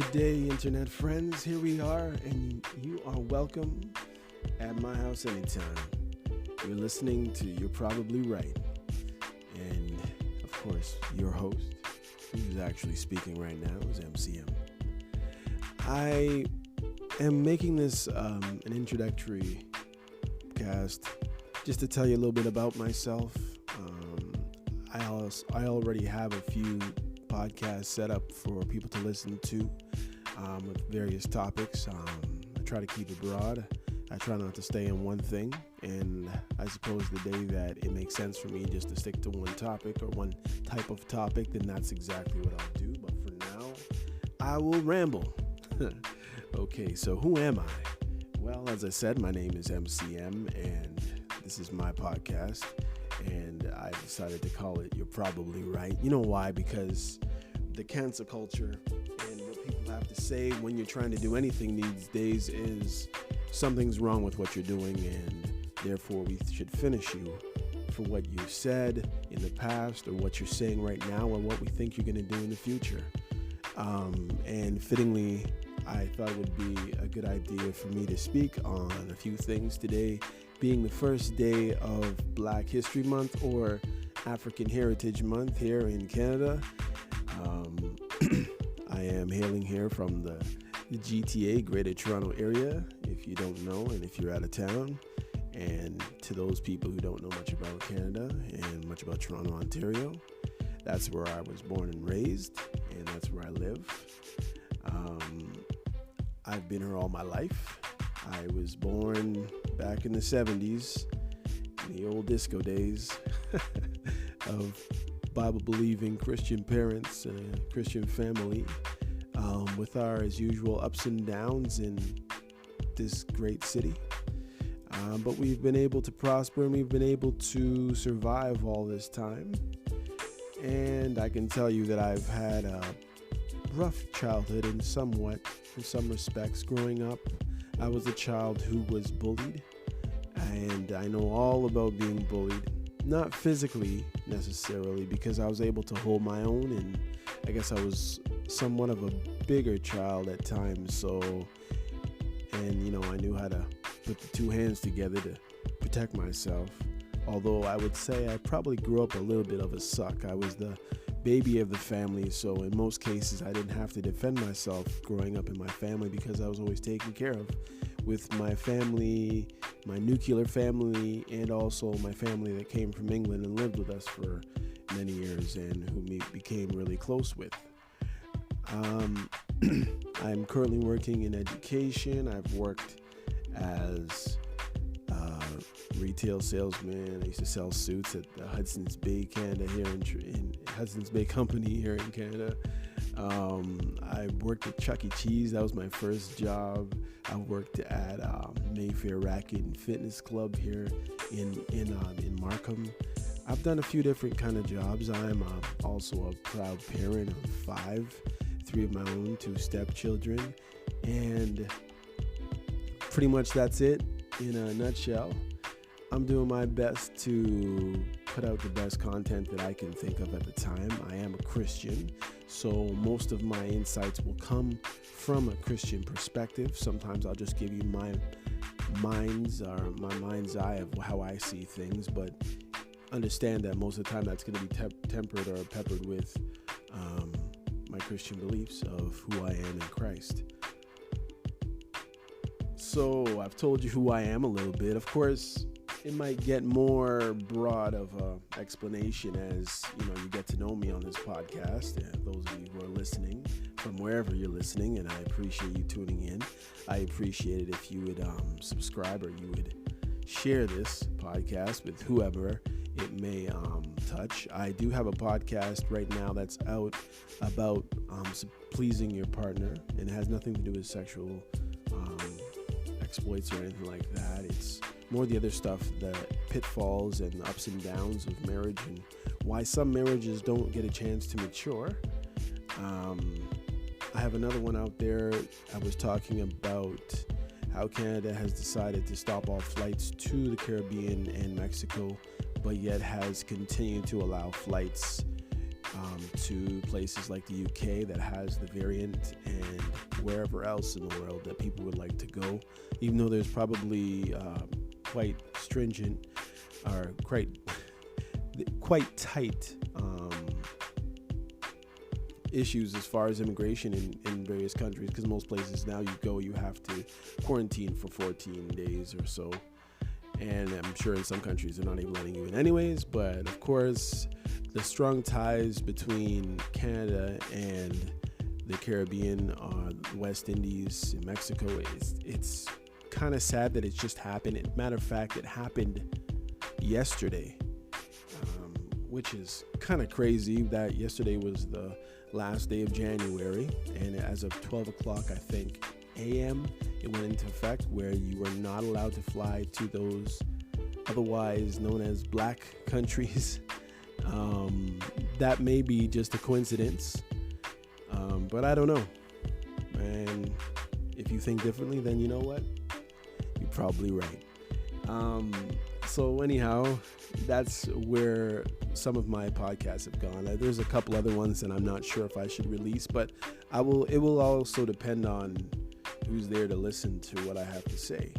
Good day, internet friends. Here we are, and you are welcome at my house anytime. You're listening to You're Probably Right. And, of course, your host, who's actually speaking right now, is MCM. I am making this an introductory cast just to tell you a little bit about myself. I already have a few podcasts set up for people to listen to with various topics. I try to keep it broad. I try not to stay in one thing, and I suppose the day that it makes sense for me just to stick to one topic or one type of topic, then that's exactly what I'll do. But for now, I will ramble. Okay, so who am I? Well, as I said, my name is MCM, and this is my podcast. And I decided to call it You're Probably Right. You know why? Because the cancel culture and what people have to say when you're trying to do anything these days is something's wrong with what you're doing, and therefore we should finish you for what you said in the past or what you're saying right now or what we think you're going to do in the future. And fittingly, I thought it would be a good idea for me to speak on a few things today, being the first day of Black History Month or African Heritage Month here in Canada. I am hailing here from the GTA, Greater Toronto Area, if you don't know and if you're out of town. And to those people who don't know much about Canada and much about Toronto, Ontario, that's where I was born and raised, and that's where I live. I've been here all my life. I was born back in the 70s, in the old disco days of Bible-believing Christian parents and a Christian family, with our, as usual, ups and downs in this great city. But we've been able to prosper, and we've been able to survive all this time. And I can tell you that I've had a rough childhood in some respects. Growing up, I was a child who was bullied, and I know all about being bullied. Not physically necessarily, because I was able to hold my own, and I guess I was somewhat of a bigger child at times. So, and I knew how to put the two hands together to protect myself. Although I would say I probably grew up a little bit of a suck. I was the baby of the family, so in most cases I didn't have to defend myself growing up in my family because I was always taken care of with my family, my nuclear family, and also my family that came from England and lived with us for many years and who we became really close with. I'm currently working in education. I've worked as retail salesman. I used to sell suits at the Hudson's Bay, Canada, here in Hudson's Bay Company here in Canada. I worked at Chuck E. Cheese. That was my first job. I worked at Mayfair Racket and Fitness Club here in Markham. I've done a few different kind of jobs. I'm also a proud parent of 5, 3 of my own, 2 stepchildren, and pretty much that's it in a nutshell. I'm doing my best to put out the best content that I can think of at the time. I am a Christian, so most of my insights will come from a Christian perspective. Sometimes I'll just give you my mind's eye of how I see things, but understand that most of the time that's going to be tempered or peppered with my Christian beliefs of who I am in Christ. So I've told you who I am a little bit. Of course, it might get more broad of a explanation as you get to know me on this podcast. Those of you who are listening from wherever you're listening, and I appreciate you tuning in. I appreciate it if you would subscribe or you would share this podcast with whoever it may touch. I do have a podcast right now that's out about pleasing your partner, and it has nothing to do with sexual exploits or anything like that. It's more the other stuff, the pitfalls and the ups and downs of marriage and why some marriages don't get a chance to mature. I have another one out there. I was talking about how Canada has decided to stop all flights to the Caribbean and Mexico, but yet has continued to allow flights to places like the UK that has the variant, and wherever else in the world that people would like to go, even though there's probably quite stringent or quite tight issues as far as immigration in various countries, because most places now you have to quarantine for 14 days or so. And I'm sure in some countries they're not even letting you in anyways. But of course, the strong ties between Canada and the Caribbean, West Indies, and Mexico, it's kind of sad that it's just happened. Matter of fact, it happened yesterday, which is kind of crazy that yesterday was the last day of January, and as of 12 o'clock, I think, a.m., it went into effect where you were not allowed to fly to those otherwise known as black countries. That may be just a coincidence, but I don't know. And if you think differently, then you know what? You're probably right. So anyhow, that's where some of my podcasts have gone. There's a couple other ones that I'm not sure if I should release, but it will also depend on who's there to listen to what I have to say.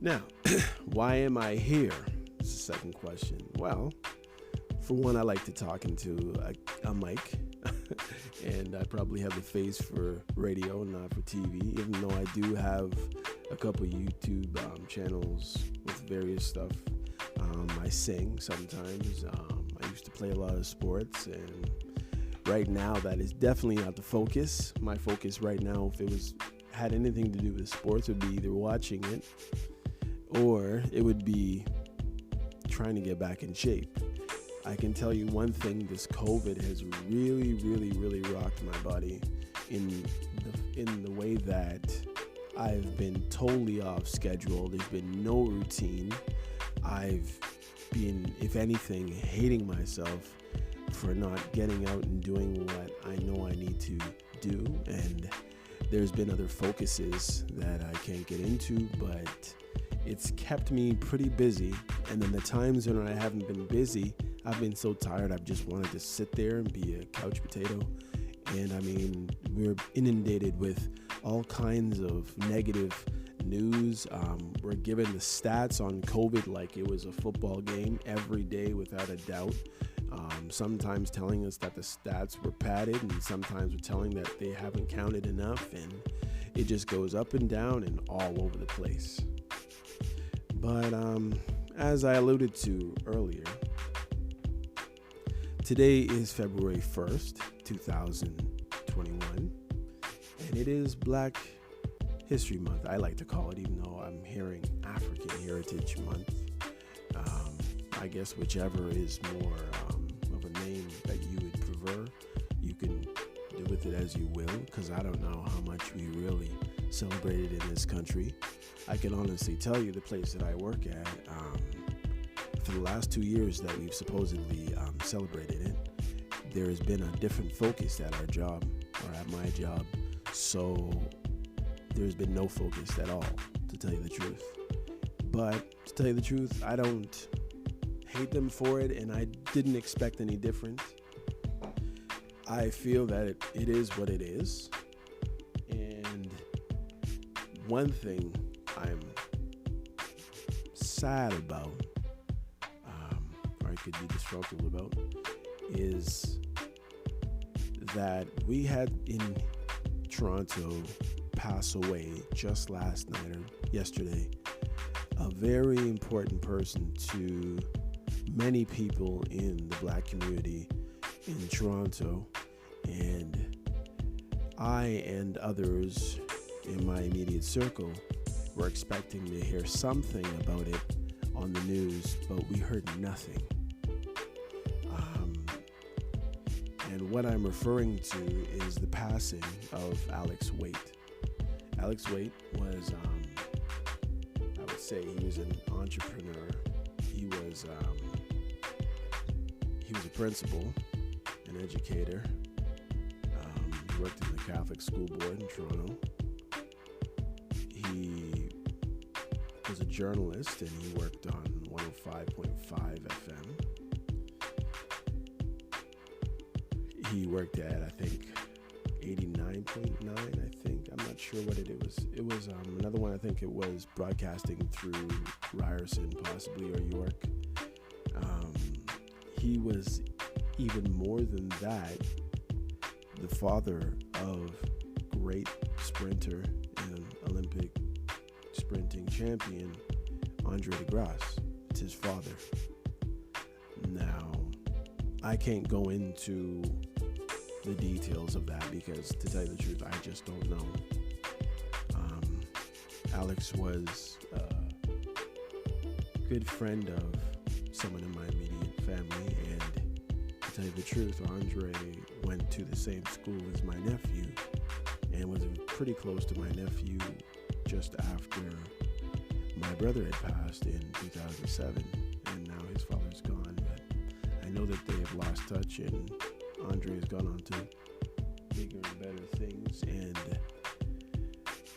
Now, why am I here? That's the second question. Well, for one, I like to talk into a mic, and I probably have the face for radio, not for TV, even though I do have a couple YouTube channels with various stuff. I sing sometimes. I used to play a lot of sports, and right now that is definitely not the focus. My focus right now, if it had anything to do with sports, would be either watching it or it would be trying to get back in shape. I can tell you one thing: this COVID has really, really, really rocked my body in the way that I've been totally off schedule. There's been no routine. I've been, if anything, hating myself for not getting out and doing what I know I need to do. And there's been other focuses that I can't get into, but it's kept me pretty busy. And then the times when I haven't been busy, I've been so tired, I've just wanted to sit there and be a couch potato. And I mean, we're inundated with all kinds of negative news. We're given the stats on COVID like it was a football game every day without a doubt. Sometimes telling us that the stats were padded, and sometimes we're telling that they haven't counted enough, and it just goes up and down and all over the place. But as I alluded to earlier, today is February 1st, 2021, and it is Black History Month. I like to call it, even though I'm hearing African Heritage Month. I guess whichever is more of a name that you would prefer, you can do with it as you will, because I don't know how much we really celebrate it in this country. I can honestly tell you the place that I work at, for the last 2 years that we've supposedly celebrated it, there has been a different focus at our job, or at my job. So there's been no focus at all, to tell you the truth. But to tell you the truth, I don't hate them for it, and I didn't expect any different. I feel that it is what it is. And one thing I'm sad about, or I could be disgruntled about, is that we had in Toronto pass away just last night or yesterday, a very important person to many people in the Black community in Toronto, and I and others in my immediate circle were expecting to hear something about it on the news, but we heard nothing. And what I'm referring to is the passing of Alex Waite. Alex Waite was, I would say, he was an entrepreneur. He was a principal, an educator. He worked in the Catholic School Board in Toronto. He was a journalist, and he worked on 105.5 FM. He worked at, I think, 89.9, I think. I'm not sure what it was. It was another one, I think it was broadcasting through Ryerson, possibly, or York. He was even more than that, the father of great sprinter and Olympic sprinting champion Andre DeGrasse. It's his father. Now, I can't go into the details of that because, to tell you the truth, I just don't know. Alex was a good friend of someone in my immediate family, and to tell you the truth, Andre went to the same school as my nephew and was pretty close to my nephew just after my brother had passed in 2007, and now his father's gone. But I know that they have lost touch, and Andre has gone on to bigger and better things, and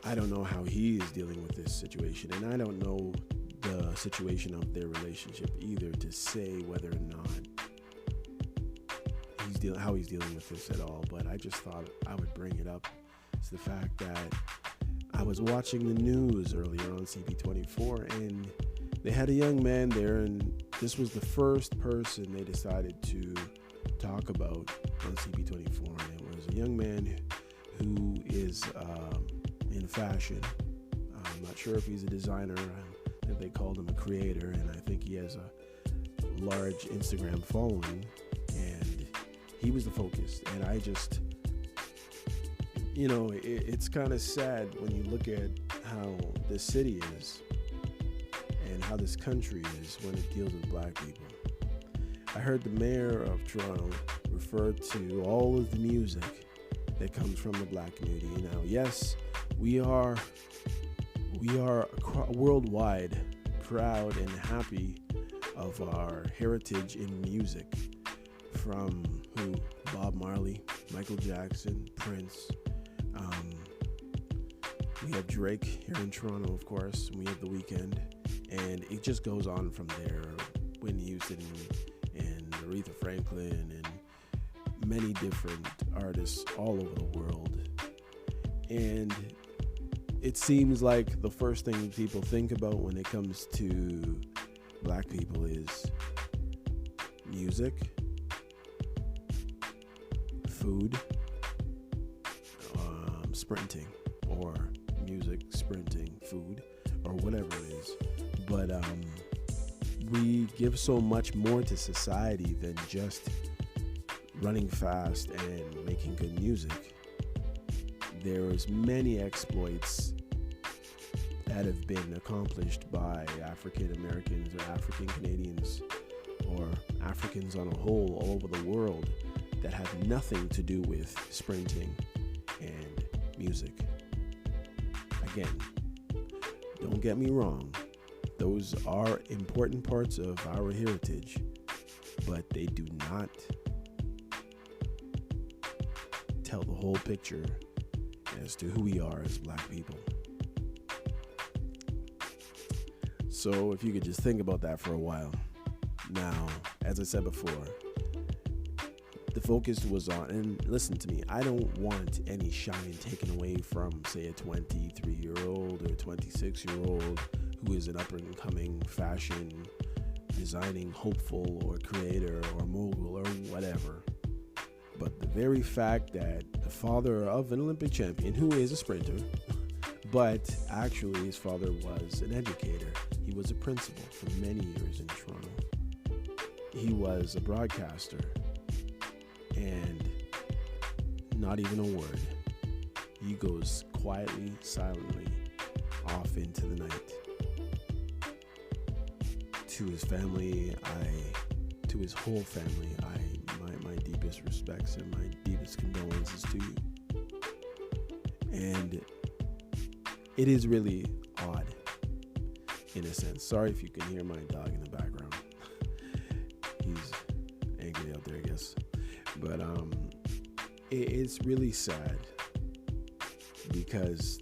I don't know how he is dealing with this situation, and I don't know the situation of their relationship either to say whether or not how he's dealing with this at all. But I just thought I would bring it up. It's the fact that I was watching the news earlier on CP24, and they had a young man there, and this was the first person they decided to talk about on CP24, and it was a young man who is in fashion. I'm not sure if he's a designer. I think they called him a creator, and I think he has a large Instagram following, and he was the focus. And I just, it's kind of sad when you look at how this city is and how this country is when it deals with black people. I heard the mayor of Toronto refer to all of the music that comes from the black community. Now, yes, we are worldwide proud and happy of our heritage in music, from Bob Marley, Michael Jackson, Prince. We have Drake here in Toronto, of course. We have The Weeknd, and it just goes on from there. Whitney Houston and Aretha Franklin and many different artists all over the world. And it seems like the first thing people think about when it comes to black people is music, food, sprinting, or music, sprinting, food, or whatever it is. But we give so much more to society than just running fast and making good music. There's many exploits that have been accomplished by African Americans or African Canadians or Africans on a whole all over the world that have nothing to do with sprinting and music. Again, don't get me wrong, those are important parts of our heritage, but they do not tell the whole picture as to who we are as black people. So if you could just think about that for a while. Now, as I said before, the focus was on, and listen to me, I don't want any shine taken away from, say, a 23-year-old or a 26-year-old who is an up-and-coming fashion designing hopeful or creator or mogul or whatever. But the very fact that the father of an Olympic champion, who is a sprinter, but actually his father was an educator. He was a principal for many years in Toronto. He was a broadcaster, and not even a word. He goes quietly, silently off into the night. To his family, to his whole family, my deepest respects and my deepest condolences to you. And it is really odd, in a sense. Sorry if you can hear my dog in the background. He's angry out there, I guess. But it's really sad because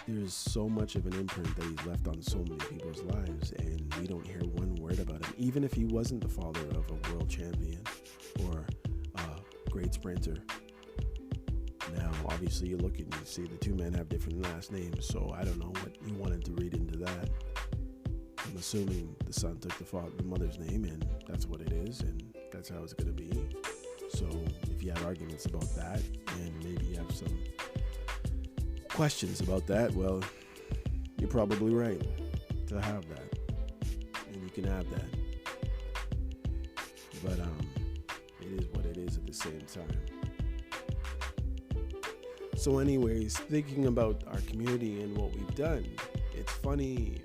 there's so much of an imprint that he's left on so many people's lives, and we don't hear one word about him. Even if he wasn't the father of a world champion or a great sprinter. Now, obviously, you look and you see the two men have different last names, so I don't know what you wanted to read into that. I'm assuming the son took the mother's name, and that's what it is, and that's how it's going to be. So if you have arguments about that, and maybe you have some questions about that, well, you're probably right to have that, and you can have that. But it is what it is at the same time. So anyways, thinking about our community and what we've done, it's funny,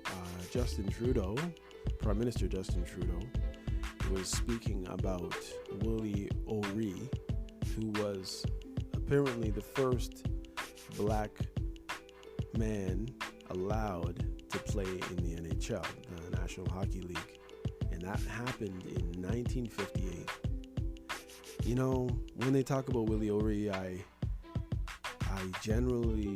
Justin Trudeau, Prime Minister Justin Trudeau, was speaking about Willie O'Ree, who was apparently the first black man allowed to play in the NHL, the National Hockey League. And that happened in 1958. You know, when they talk about Willie O'Ree, I generally,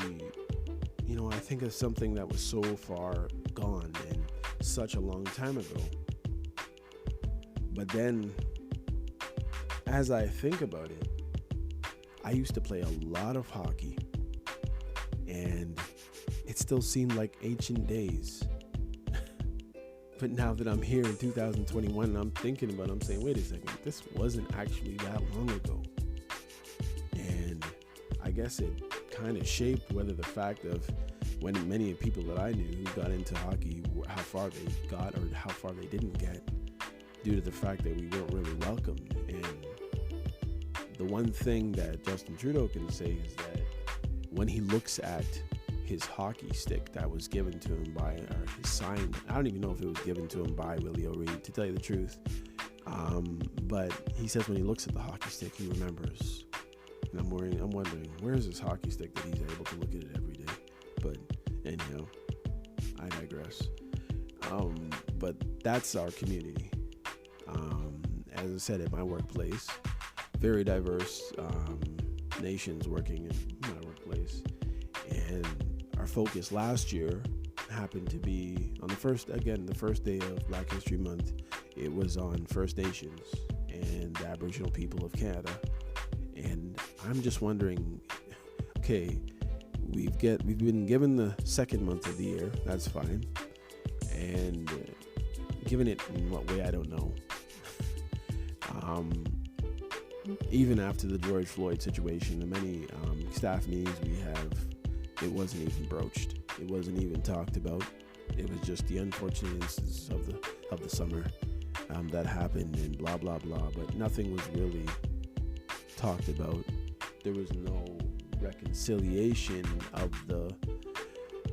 I think of something that was so far gone and such a long time ago. But then, as I think about it, I used to play a lot of hockey, and it still seemed like ancient days. But now that I'm here in 2021 and I'm thinking about it, I'm saying, wait a second, this wasn't actually that long ago. And I guess it kind of shaped whether the fact of when many people that I knew who got into hockey, how far they got or how far they didn't get, due to the fact that we weren't really welcomed. And the one thing that Justin Trudeau can say is that when he looks at his hockey stick that was given to him by, or his sign, I don't even know if it was given to him by Willie O'Ree, to tell you the truth. But he says when he looks at the hockey stick, he remembers. And I'm wondering, where's this hockey stick that he's able to look at it every day? But anyhow, I digress. But that's our community. As I said, at my workplace, very diverse nations working in my workplace. And our focus last year happened to be on the first day of Black History Month. It was on First Nations and the Aboriginal people of Canada. And I'm just wondering, okay, we've been given the second month of the year, that's fine. And given it in what way, I don't know. Even after the George Floyd situation, the many staff meetings we have, it wasn't even broached. It wasn't even talked about. It was just the unfortunate instances of the summer that happened and blah, blah, blah. But nothing was really talked about. There was no reconciliation of the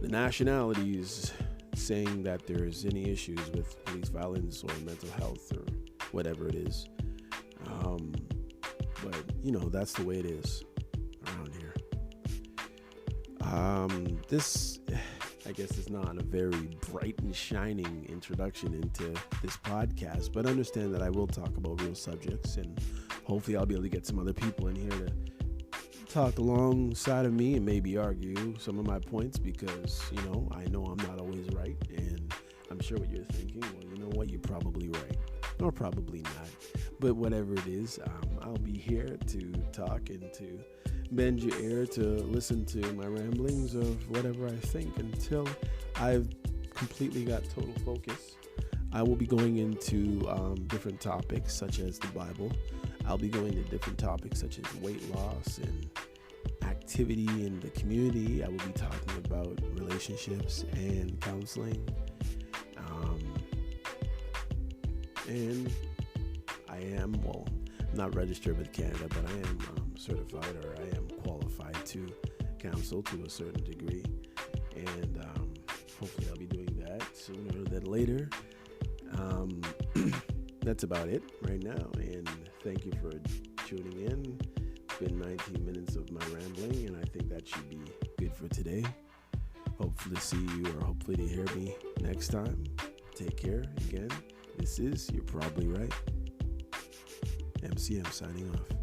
nationalities saying that there's any issues with police violence or mental health or whatever it is. But, that's the way it is around here. This, I guess, is not a very bright and shining introduction into this podcast, but understand that I will talk about real subjects, and hopefully I'll be able to get some other people in here to talk alongside of me and maybe argue some of my points, because, I know I'm not always right, and I'm sure what you're thinking, well, you know what, you're probably right, or probably not, but whatever it is, I'll be here to talk and to bend your ear to listen to my ramblings of whatever I think until I've completely got total focus. I will be going into different topics such as the Bible. I'll be going to different topics such as weight loss and activity in the community. I will be talking about relationships and counseling. And I am, not registered with Canada, but I am certified, or I am qualified to counsel to a certain degree. And hopefully I'll be doing that sooner than later. That's about it right now. And thank you for tuning in. It's been 19 minutes of my rambling, and I think that should be good for today. Hopefully to see you, or hopefully to hear me next time. Take care. Again, this is You're Probably Right. MCM signing off.